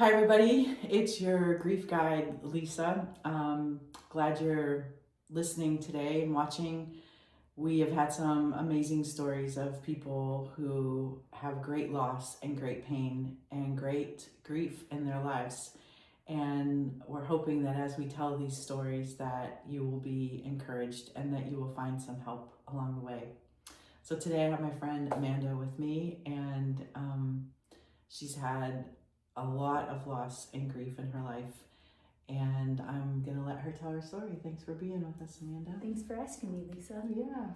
Hi, everybody. It's your grief guide, Lisa. Glad you're listening today and watching. We have had some amazing stories of people who have great loss and great pain and great grief in their lives. And we're hoping that as we tell these stories that you will be encouraged and that you will find some help along the way. So today I have my friend Amanda with me, and she's had a lot of loss and grief in her life, and I'm gonna let her tell her story. Thanks for being with us, Amanda. Thanks for asking me, Lisa. Yeah.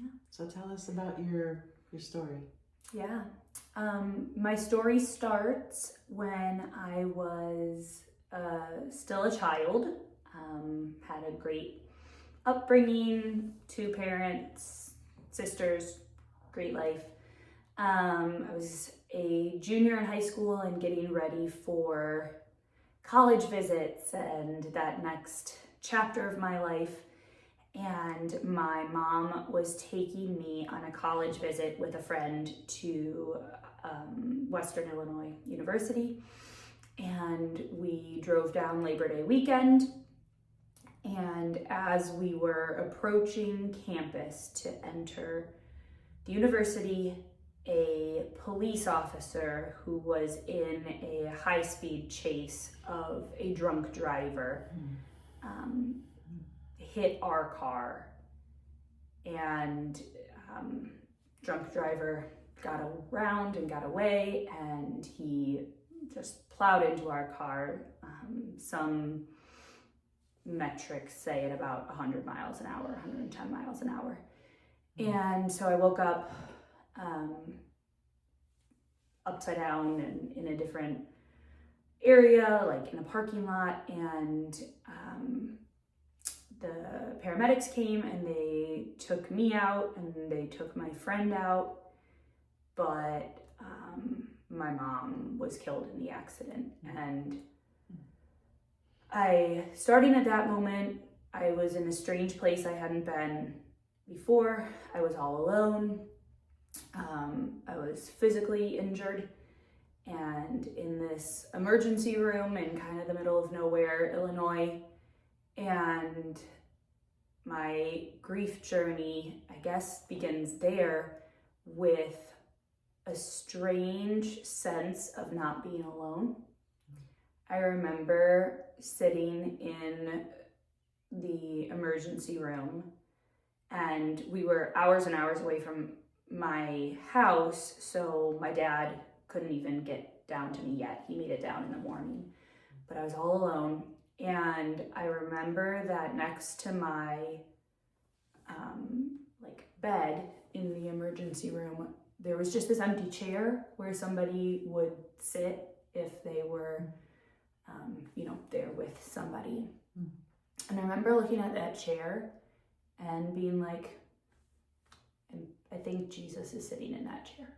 Yeah. So tell us about your story. Yeah. My story starts when I was still a child. Had a great upbringing, 2 parents, sisters, great life. I was a junior in high school and getting ready for college visits and that next chapter of my life. And my mom was taking me on a college visit with a friend to Western Illinois University. And we drove down Labor Day weekend. And as we were approaching campus to enter the university, a police officer who was in a high-speed chase of a drunk driver hit our car, and drunk driver got around and got away, and he just plowed into our car. Some metrics say at about 100 miles an hour, 110 miles an hour. And so I woke up upside down and in a different area, like in a parking lot, and the paramedics came and they took me out and they took my friend out, but my mom was killed in the accident. And starting at that moment, I was in a strange place I hadn't been before. I was all alone. I was physically injured and in this emergency room in kind of the middle of nowhere, Illinois. And my grief journey, I guess, begins there with a strange sense of not being alone. I remember sitting in the emergency room, and we were hours and hours away from my house, so my dad couldn't even get down to me yet. He made it down in the morning, but I was all alone. And I remember that next to my bed in the emergency room, there was just this empty chair where somebody would sit if they were there with somebody. And I remember looking at that chair and being like, I think Jesus is sitting in that chair.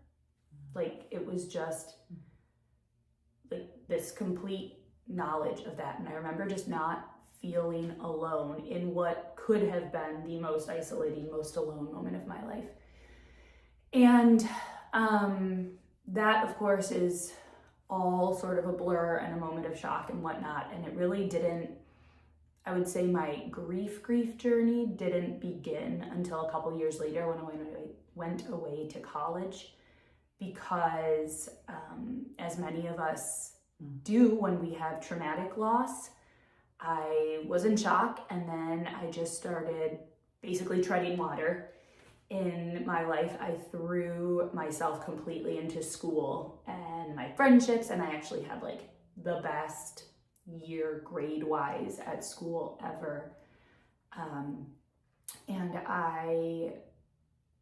Like, it was just like this complete knowledge of that. And I remember just not feeling alone in what could have been the most isolating, most alone moment of my life. And that, of course, is all sort of a blur and a moment of shock and whatnot. And it really didn't, I would say my grief journey didn't begin until a couple years later when I went away to college, because as many of us do when we have traumatic loss, I was in shock, and then I just started basically treading water in my life. I threw myself completely into school and my friendships, and I actually had like the best year grade-wise at school ever. And I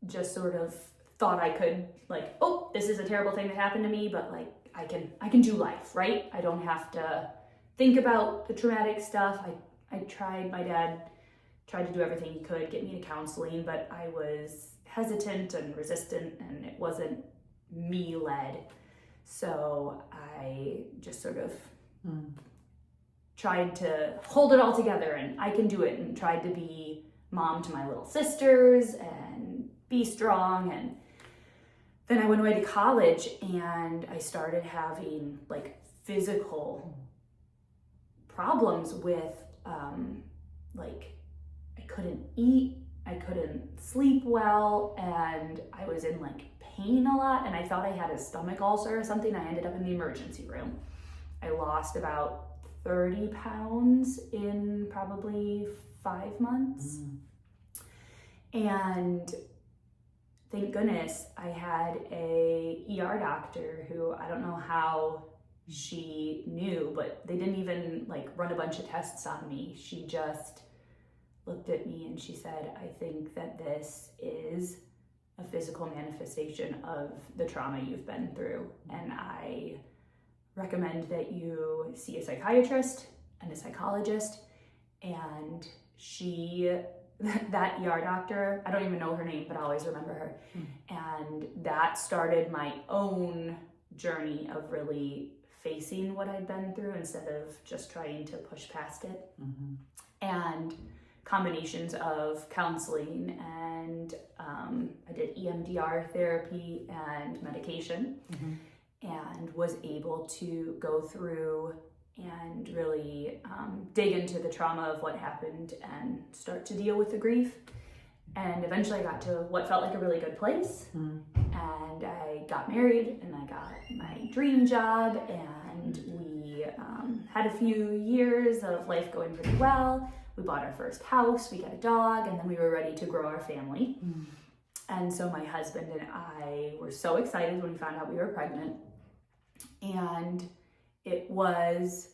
just sort of thought I could, like, oh, this is a terrible thing that happened to me, but like I can do life, right? I don't have to think about the traumatic stuff. My dad tried to do everything he could, get me to counseling, but I was hesitant and resistant, and it wasn't me-led. So I just sort of tried to hold it all together, and I can do it, and tried to be mom to my little sisters and be strong. And then I went away to college, and I started having like physical problems with, like, I couldn't eat, I couldn't sleep well, and I was in like pain a lot, and I thought I had a stomach ulcer or something. I ended up in the emergency room. I lost about 30 pounds in probably 5 months. And thank goodness I had a ER doctor who, I don't know how she knew, but they didn't even like run a bunch of tests on me. She just looked at me and she said, I think that this is a physical manifestation of the trauma you've been through, and I recommend that you see a psychiatrist and a psychologist. And she, that ER doctor, I don't even know her name, but I always remember her. And that started my own journey of really facing what I'd been through instead of just trying to push past it. And combinations of counseling and I did EMDR therapy and medication, and was able to go through and really dig into the trauma of what happened and start to deal with the grief. And eventually I got to what felt like a really good place. And I got married and I got my dream job, and we had a few years of life going pretty well. We bought our first house, we got a dog, and then we were ready to grow our family. And so my husband and I were so excited when we found out we were pregnant. And it was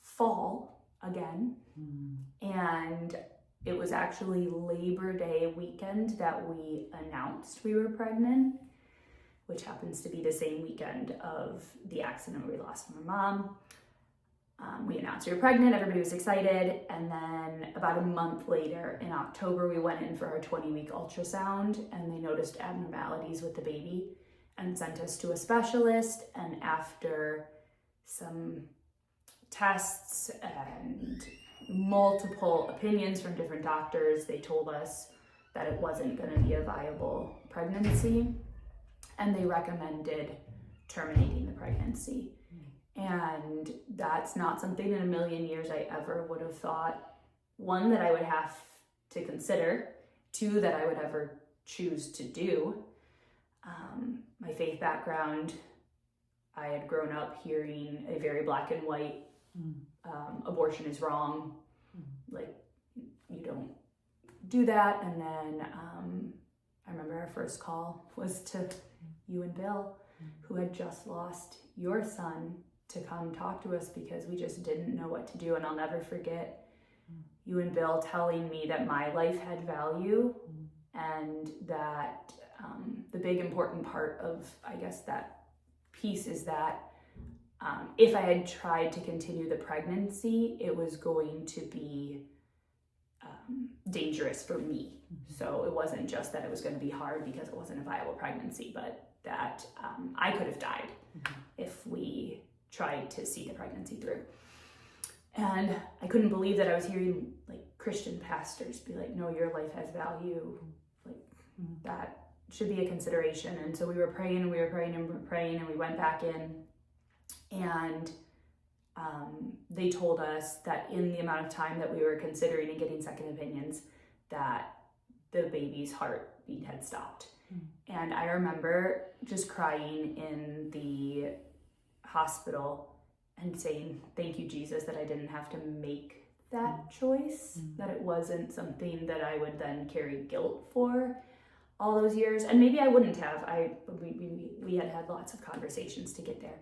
fall again. And it was actually Labor Day weekend that we announced we were pregnant, which happens to be the same weekend of the accident we lost my mom. We announced we were pregnant, everybody was excited, and then about a month later, in October, we went in for our 20-week ultrasound, and they noticed abnormalities with the baby and sent us to a specialist. And after some tests and multiple opinions from different doctors, they told us that it wasn't going to be a viable pregnancy, and they recommended terminating the pregnancy. And that's not something in a million years I ever would have thought, one, that I would have to consider, two, that I would ever choose to do. My faith background, I had grown up hearing a very black and white, abortion is wrong, like, you don't do that. And then I remember our first call was to you and Bill, who had just lost your son, to come talk to us because we just didn't know what to do. And I'll never forget you and Bill telling me that my life had value, and that the big important part of, I guess, that piece is that if I had tried to continue the pregnancy, it was going to be dangerous for me. So it wasn't just that it was going to be hard because it wasn't a viable pregnancy, but that I could have died if we tried to see the pregnancy through. And I couldn't believe that I was hearing like Christian pastors be like, no, your life has value, like that should be a consideration. And so we were praying and we were praying and we were praying, and we went back in, and they told us that in the amount of time that we were considering and getting second opinions, that the baby's heartbeat had stopped. And I remember just crying in the hospital and saying, thank you, Jesus, that I didn't have to make that choice, that it wasn't something that I would then carry guilt for all those years. And maybe I wouldn't have. We had lots of conversations to get there.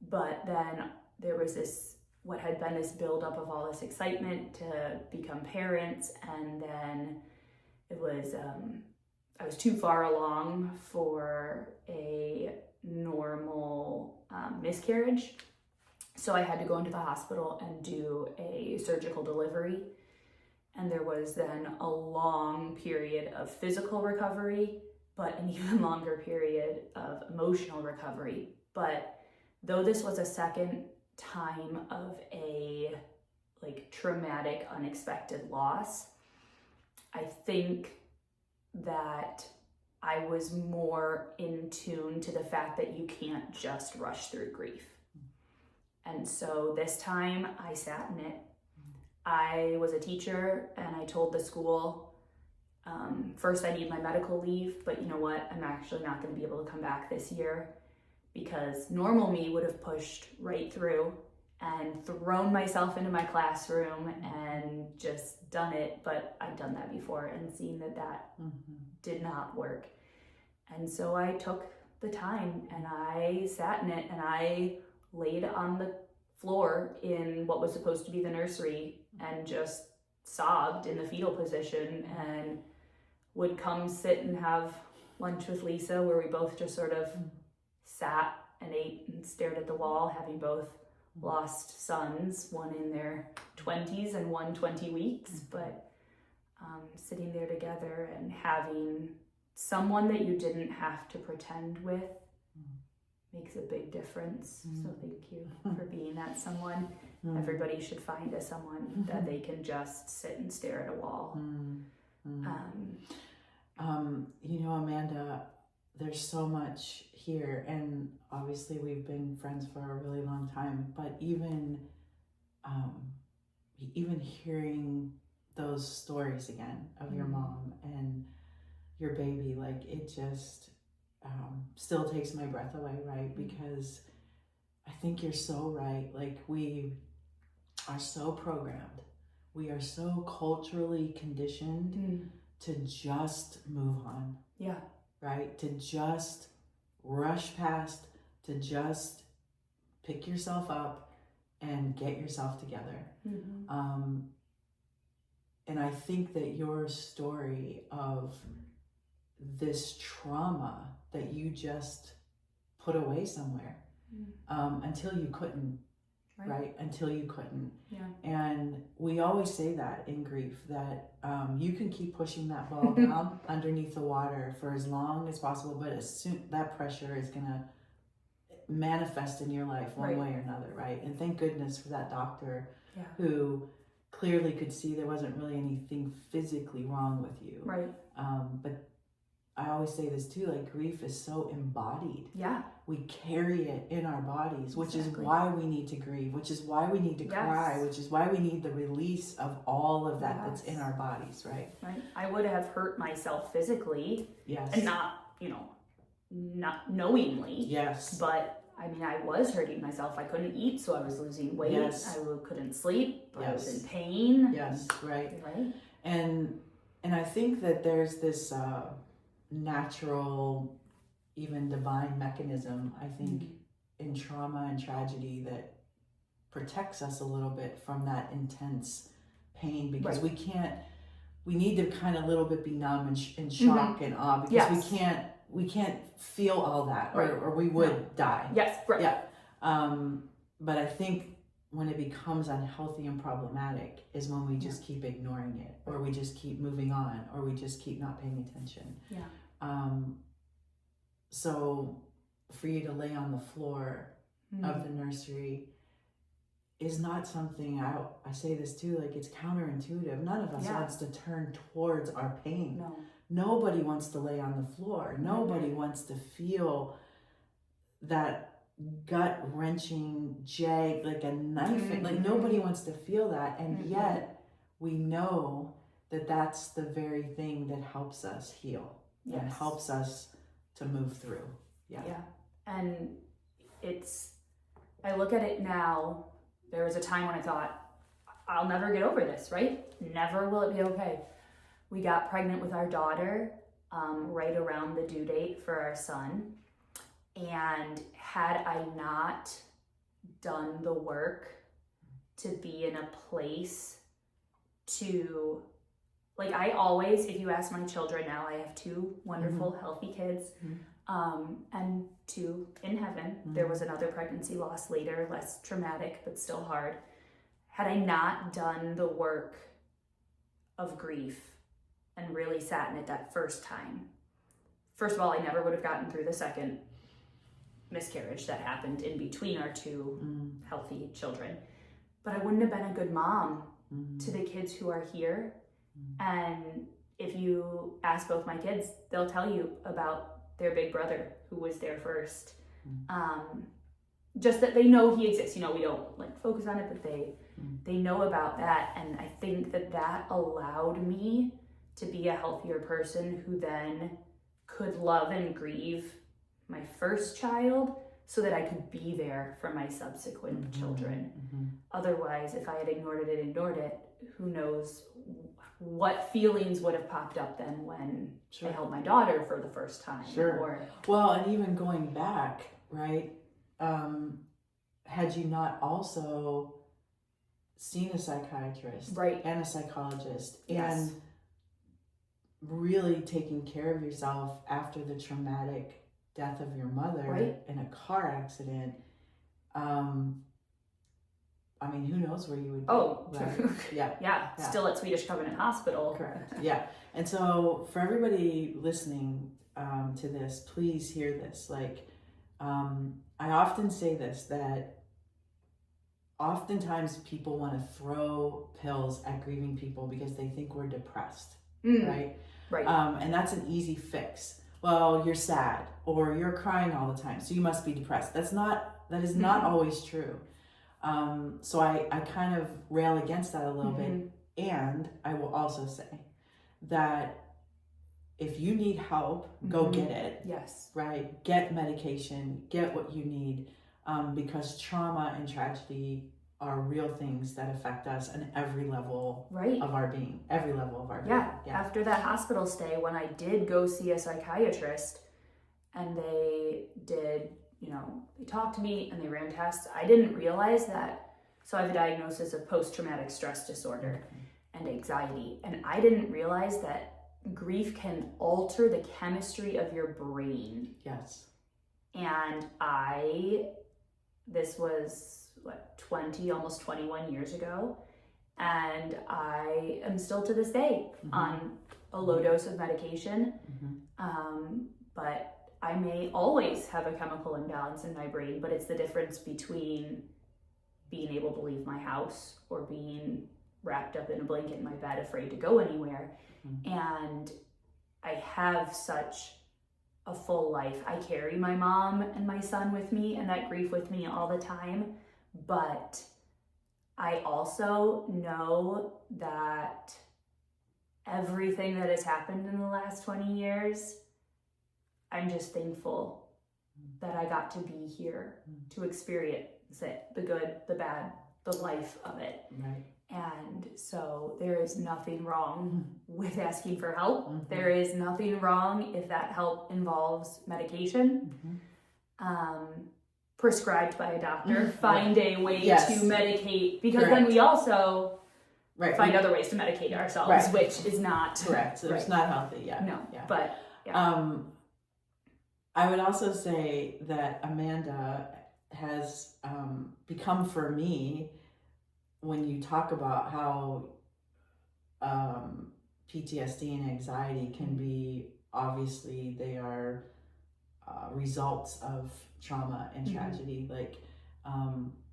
But then there was what had been this buildup of all this excitement to become parents, and then it was, I was too far along for a normal miscarriage. So I had to go into the hospital and do a surgical delivery. And there was then a long period of physical recovery, but an even longer period of emotional recovery. But though this was a second time of a like traumatic, unexpected loss, I think that I was more in tune to the fact that you can't just rush through grief. And so this time I sat in it. I was a teacher and I told the school, first I need my medical leave, but you know what? I'm actually not going to be able to come back this year, because normal me would have pushed right through and thrown myself into my classroom and just done it. But I'd done that before and seen that did not work. And so I took the time and I sat in it and I laid on the floor in what was supposed to be the nursery and just sobbed in the fetal position, and would come sit and have lunch with Lisa, where we both just sort of sat and ate and stared at the wall, having both lost sons, one in their 20s and one 20 weeks, but sitting there together and having someone that you didn't have to pretend with makes a big difference. So thank you for being that someone. Everybody should find a someone that they can just sit and stare at a wall. You know, Amanda, there's so much here, and obviously we've been friends for a really long time, but even hearing those stories again of your mom and your baby, like, it just still takes my breath away, right? Because I think you're so right. Like, we are so programmed. We are so culturally conditioned to just move on. Yeah. Right? To just rush past, to just pick yourself up and get yourself together. And I think that your story of this trauma that you just put away somewhere until you couldn't, right? Until you couldn't. Yeah. And we always say that in grief, that you can keep pushing that ball down underneath the water for as long as possible, but as soon that pressure is gonna manifest in your life one way or another, right? And thank goodness for that doctor who clearly could see there wasn't really anything physically wrong with you. Right. But I always say this too, like, grief is so embodied. Yeah. We carry it in our bodies, which is why we need to grieve, which is why we need to cry, which is why we need the release of all of that that's in our bodies, right? Right. I would have hurt myself physically. Yes. And not knowingly. Yes. But I mean, I was hurting myself. I couldn't eat, so I was losing weight. Yes. I couldn't sleep. I was in pain. Yes, right. Right. And I think that there's this natural, even divine mechanism, I think, in trauma and tragedy that protects us a little bit from that intense pain, because we need to kind of a little bit be numb and in shock and awe, because we can't feel all that, or we would die. Yes, right. Yeah. But I think when it becomes unhealthy and problematic is when we just keep ignoring it, or we just keep moving on, or we just keep not paying attention. Yeah. So for you to lay on the floor of the nursery is not something, I say this too, like, it's counterintuitive. None of us wants to turn towards our pain. No. Nobody wants to lay on the floor. Nobody wants to feel that gut-wrenching jag, like a knife. Like, nobody wants to feel that. And yet we know that that's the very thing that helps us heal and helps us to move through. Yeah. And I look at it now. There was a time when I thought, I'll never get over this, right? Never will it be okay. We got pregnant with our daughter right around the due date for our son. And had I not done the work to be in a place to, like, I always, if you ask my children now, I have 2 wonderful, healthy kids, and 2 in heaven. There was another pregnancy loss later, less traumatic, but still hard. Had I not done the work of grief and really sat in it that first time, first of all, I never would have gotten through the second miscarriage that happened in between our 2 healthy children. But I wouldn't have been a good mom to the kids who are here. And if you ask both my kids, they'll tell you about their big brother who was there first. Just that they know he exists. You know, we don't like focus on it, but they know about that. And I think that allowed me to be a healthier person who then could love and grieve my first child so that I could be there for my subsequent children. Otherwise, if I had ignored it, who knows what feelings would have popped up then when I held my daughter for the first time. Well, and even going back, right? Had you not also seen a psychiatrist and a psychologist and really taking care of yourself after the traumatic death of your mother in a car accident, I mean, who knows where you would be. Still at Swedish Covenant Hospital. Correct. Yeah. And so for everybody listening to this, please hear this. Like, I often say this, that oftentimes people want to throw pills at grieving people because they think we're depressed, right? And that's an easy fix. Well, you're sad or you're crying all the time, so you must be depressed. That is not always true. So I kind of rail against that a little bit. And I will also say that if you need help, go get it. Yes. Right? Get medication, get what you need, because trauma and tragedy are real things that affect us on every level of our being. Every level of our being. Yeah. After that hospital stay, when I did go see a psychiatrist and they did, they talked to me and they ran tests, I didn't realize that. So I have a diagnosis of post-traumatic stress disorder and anxiety. And I didn't realize that grief can alter the chemistry of your brain. Yes. And this was 20, almost 21 years ago. And I am still to this day on a low dose of medication. But I may always have a chemical imbalance in my brain, but it's the difference between being able to leave my house or being wrapped up in a blanket in my bed, afraid to go anywhere. And I have such a full life. I carry my mom and my son with me and that grief with me all the time. But I also know that everything that has happened in the last 20 years, I'm just thankful that I got to be here to experience it, the good, the bad, the life of it. Right. And so there is nothing wrong with asking for help. There is nothing wrong if that help involves medication, prescribed by a doctor. Find a way to medicate, because then we also find other ways to medicate ourselves, which is not correct. So it's not healthy. No, but I would also say that Amanda has become, for me, when you talk about how PTSD and anxiety can be, obviously they are results of trauma and tragedy. Like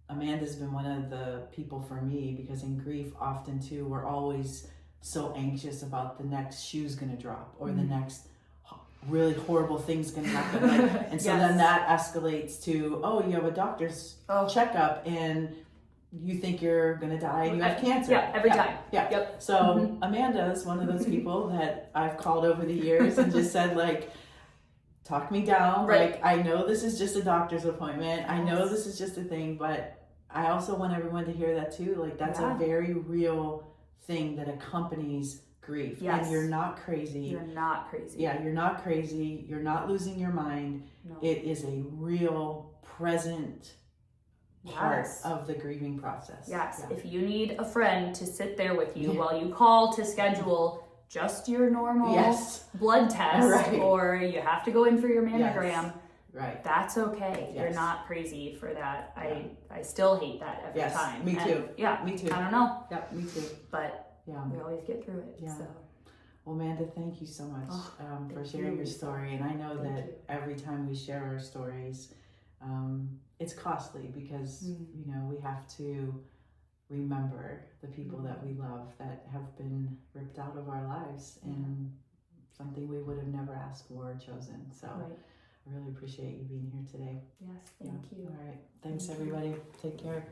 Amanda's been one of the people for me, because in grief often too, we're always so anxious about the next shoe's gonna drop or the next really horrible thing's gonna happen. And so then that escalates to, you have a doctor's checkup and you think you're gonna die and you have cancer. Every time. So Amanda is one of those people that I've called over the years and just said, like, talk me down. Like, I know this is just a doctor's appointment. I know this is just a thing, but I also want everyone to hear that too. Like, that's a very real thing that accompanies grief. And you're not crazy. You're not crazy. Yeah, you're not crazy. You're not losing your mind. No. It is a real present part of the grieving process. If you need a friend to sit there with you while you call to schedule just your normal blood test, or you have to go in for your mammogram, that's okay. You're not crazy for that. I still hate that every time. Me too. Me too. I don't know. Me too. But we always get through it. So. Well, Amanda, thank you so much for sharing your story. And I know that every time we share our stories, it's costly, because we remember the people that we love that have been ripped out of our lives and something we would have never asked for or chosen. So Right. I really appreciate you being here today. Yes, thank you. All right. Thanks, Thank you. everybody. Take care.